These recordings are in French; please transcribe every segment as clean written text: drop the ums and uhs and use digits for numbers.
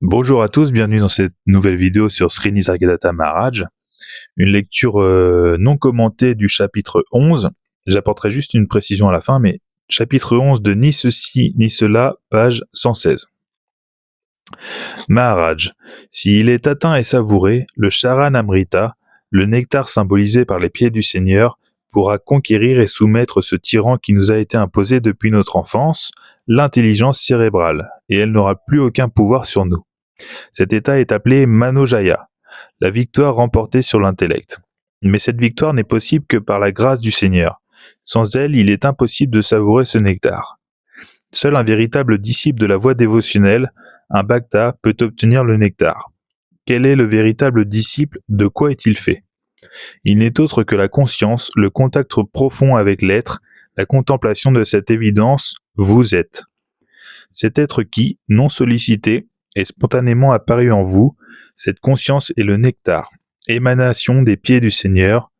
Bonjour à tous, bienvenue dans cette nouvelle vidéo sur Sri Nisargadatta Maharaj, une lecture non commentée du chapitre 11. J'apporterai juste une précision à la fin, mais chapitre 11 de Ni ceci ni cela, page 116. Maharaj, s'il est atteint et savouré, le Charanamrita, le nectar symbolisé par les pieds du Seigneur, pourra conquérir et soumettre ce tyran qui nous a été imposé depuis notre enfance, l'intelligence cérébrale, et elle n'aura plus aucun pouvoir sur nous. Cet état est appelé Manojaya, la victoire remportée sur l'intellect. Mais cette victoire n'est possible que par la grâce du Seigneur. Sans elle, il est impossible de savourer ce nectar. Seul un véritable disciple de la voie dévotionnelle, un bhakta, peut obtenir le nectar. Quel est le véritable disciple? De quoi est-il fait? Il n'est autre que la conscience, le contact profond avec l'être, la contemplation de cette évidence, vous êtes. Cet être qui, non sollicité, est spontanément apparu en vous, cette conscience est le nectar, émanation des pieds du Seigneur.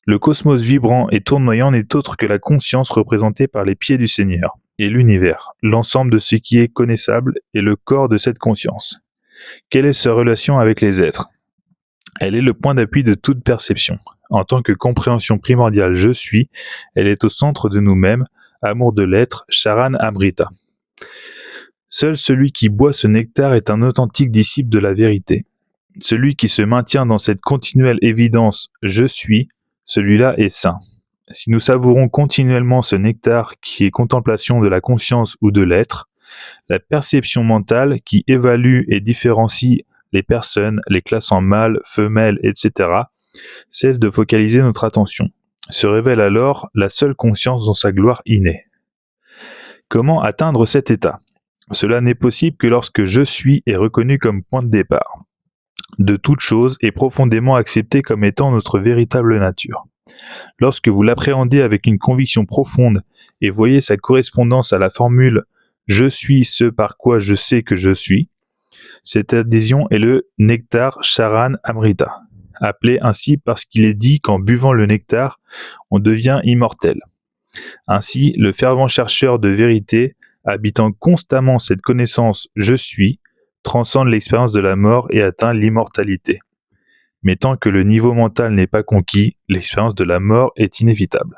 Le cosmos vibrant et tournoyant n'est autre que la conscience représentée par les pieds du Seigneur, et l'univers, l'ensemble de ce qui est connaissable, est le corps de cette conscience. Quelle est sa relation avec les êtres? Elle est le point d'appui de toute perception. En tant que compréhension primordiale je suis, elle est au centre de nous-mêmes, amour de l'être, Charan Amrita. Seul celui qui boit ce nectar est un authentique disciple de la vérité. Celui qui se maintient dans cette continuelle évidence « je suis », celui-là est saint. Si nous savourons continuellement ce nectar qui est contemplation de la conscience ou de l'être, la perception mentale qui évalue et différencie les personnes, les classes en mâles, femelles, etc., cesse de focaliser notre attention. Se révèle alors la seule conscience dans sa gloire innée. Comment atteindre cet état? Cela n'est possible que lorsque je suis est reconnu comme point de départ de toute chose et profondément accepté comme étant notre véritable nature. Lorsque vous l'appréhendez avec une conviction profonde et voyez sa correspondance à la formule « je suis ce par quoi je sais que je suis », cette adhésion est le nectar Charan Amrita, appelé ainsi parce qu'il est dit qu'en buvant le nectar, on devient immortel. Ainsi, le fervent chercheur de vérité, habitant constamment cette connaissance « je suis », transcende l'expérience de la mort et atteint l'immortalité. Mais tant que le niveau mental n'est pas conquis, l'expérience de la mort est inévitable.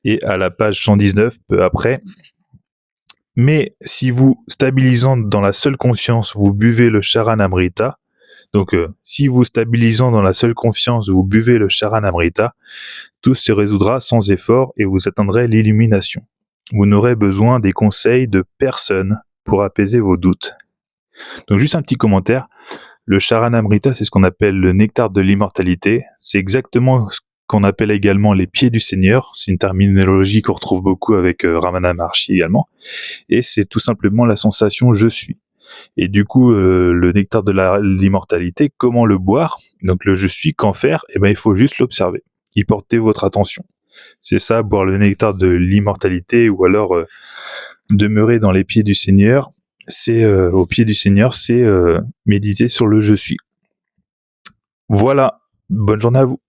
Et à la page 119, peu après, « Mais si vous, stabilisant dans la seule conscience, vous buvez le Charanamrita, donc si vous, stabilisant dans la seule conscience, vous buvez le Charanamrita, tout se résoudra sans effort et vous atteindrez l'illumination. Vous n'aurez besoin des conseils de personne pour apaiser vos doutes. » Donc juste un petit commentaire, le Charanamrita, c'est ce qu'on appelle le nectar de l'immortalité, c'est exactement ce qu'on appelle également les pieds du Seigneur, c'est une terminologie qu'on retrouve beaucoup avec Ramana Maharshi également, et c'est tout simplement la sensation « je suis ». Et du coup, le nectar de l'immortalité, comment le boire? Donc le « je suis », qu'en faire? Eh ben, il faut juste l'observer, y porter votre attention. C'est ça, boire le nectar de l'immortalité, ou alors demeurer dans les pieds du Seigneur, c'est au pied du Seigneur, c'est méditer sur le « je suis ». Voilà, bonne journée à vous.